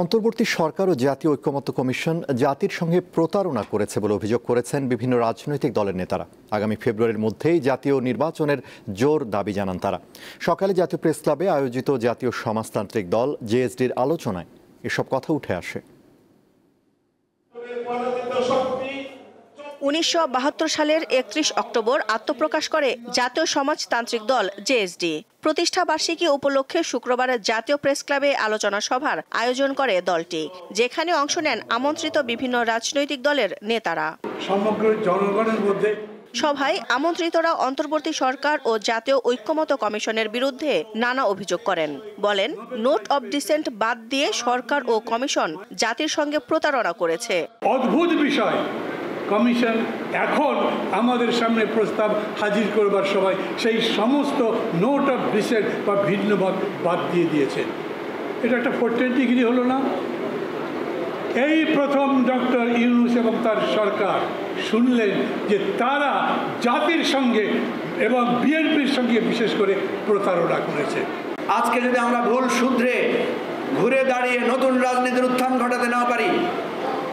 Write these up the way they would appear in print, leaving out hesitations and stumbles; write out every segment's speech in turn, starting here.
অন্তর্বর্তী সরকার ও জাতীয় ঐক্যমত্য কমিশন জাতির সঙ্গে প্রতারণা করেছে বলে অভিযোগ করেছেন বিভিন্ন রাজনৈতিক দলের নেতারা। আগামী ফেব্রুয়ারির মধ্যেই জাতীয় নির্বাচনের জোর দাবি জানান তারা। সকালে জাতীয় প্রেস ক্লাবে আয়োজিত জাতীয় সমাজতান্ত্রিক দল জেএসডির আলোচনায় এসব কথা উঠে আসে। 1972 সালের 31 অক্টোবর আত্মপ্রকাশ করে জাতীয় সমাজতান্ত্রিক দল জেএসডি। প্রতিষ্ঠা বার্ষিকী উপলক্ষে শুক্রবার জাতীয় প্রেস ক্লাবে আলোচনা সভার আয়োজন করে দলটি, যেখানে অংশ নেন আমন্ত্রিত বিভিন্ন রাজনৈতিক দলের নেতারা। সমগ্র জনগণের মধ্যে সভায় আমন্ত্রিতরা অন্তর্বর্তী সরকার ও জাতীয় ঐক্যমত্য কমিশনের বিরুদ্ধে নানা অভিযোগ করেন। বলেন, নোট অব ডিসেন্ট বাদ দিয়ে সরকার ও কমিশন জাতির সঙ্গে প্রতারণা করেছে। অদ্ভুত বিষয়, কমিশন এখন আমাদের সামনে প্রস্তাব হাজির করবার সময় সেই সমস্ত নোট অফ ডিসেন্ট বা ভিন্নমত বাদ দিয়ে দিয়েছে। এটা একটা 410 ডিগ্রি হলো না? এই প্রথম ডক্টর ইউনূস এবং তার সরকার শুনলেন যে তারা জাতির সঙ্গে এবং বিএনপির সঙ্গে বিশেষ করে প্রতারণা করেছে। আজকে যদি আমরা ভুল শুধরে ঘুরে দাঁড়িয়ে নতুন রাজনীতির উত্থান ঘটাতে না পারি,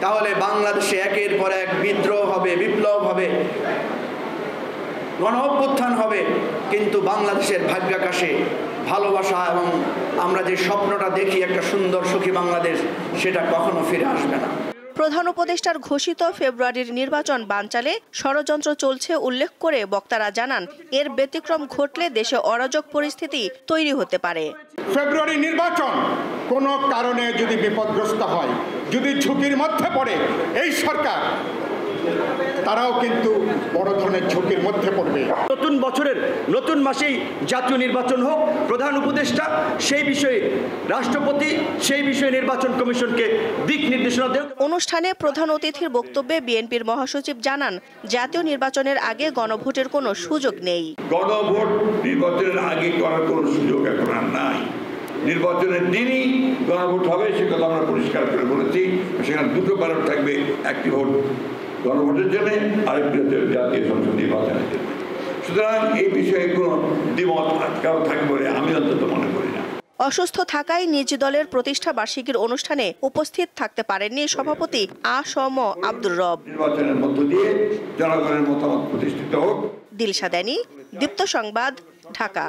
তাহলে বাংলাদেশে একের পর এক বিদ্রোহ হবে, বিপ্লব হবে, গণ অভ্যুত্থান হবে, কিন্তু বাংলাদেশের ভাগ্যাকাশে ভালোবাসা এবং আমরা যে স্বপ্নটা দেখি একটা সুন্দর সুখী বাংলাদেশ, সেটা কখনো ফিরে আসবে না। প্রধান উপদেষ্টার ঘোষিত ফেব্রুয়ারির নির্বাচন বানচালে ষড়যন্ত্র চলছে উল্লেখ করে বক্তারা জানান, এর ব্যতিক্রম ঘটলে দেশে অরাজক পরিস্থিতি তৈরি হতে পারে। ফেব্রুয়ারি নির্বাচন কোনো কারণে যদি বিপদগ্রস্ত হয়, যদি ঝুঁকির মধ্যে পড়ে এই সরকার, তারাও কিন্তু বড় ধরনের ঝুঁকির মধ্যে পড়বে। নতুন বছরের নতুন মাসেই জাতীয় নির্বাচন হোক, প্রধান উপদেষ্টা সেই বিষয়ে, রাষ্ট্রপতি সেই বিষয়ে নির্বাচন কমিশনকে দিক নির্দেশনা দেন। অনুষ্ঠানে প্রধান অতিথির বক্তব্যে বিএনপির মহাসচিব জানান, জাতীয় নির্বাচনের আগে গণভোটের কোনো সুযোগ নেই। গণভোট নির্বাচনের আগে করার কোনো সুযোগ এখন আর নাই। নির্বাচনের দিনই গণভোট হবে, সে কথা আমরা পরিষ্কার করে বলেছি। সেখানে দুটো ব্যালট থাকবে, একটি ভোট গণভোটের জন্য, আরেকটি হচ্ছে জাতীয় সংসদ নির্বাচনের জন্য। সুতরাং এই বিষয়ে কোনো দ্বিমত কারো থাকবে বলে আমি অন্তত মনে করি না। অসুস্থ থাকায় নিজ দলের প্রতিষ্ঠা বার্ষিকীর অনুষ্ঠানে উপস্থিত থাকতে পারেননি সভাপতি আ.স.ম. আব্দুর রব। নির্বাচনের মধ্য দিয়ে জনগণের মতামত প্রতিষ্ঠিত হোক। দিলশা দানি, দীপ্ত সংবাদ, ঢাকা।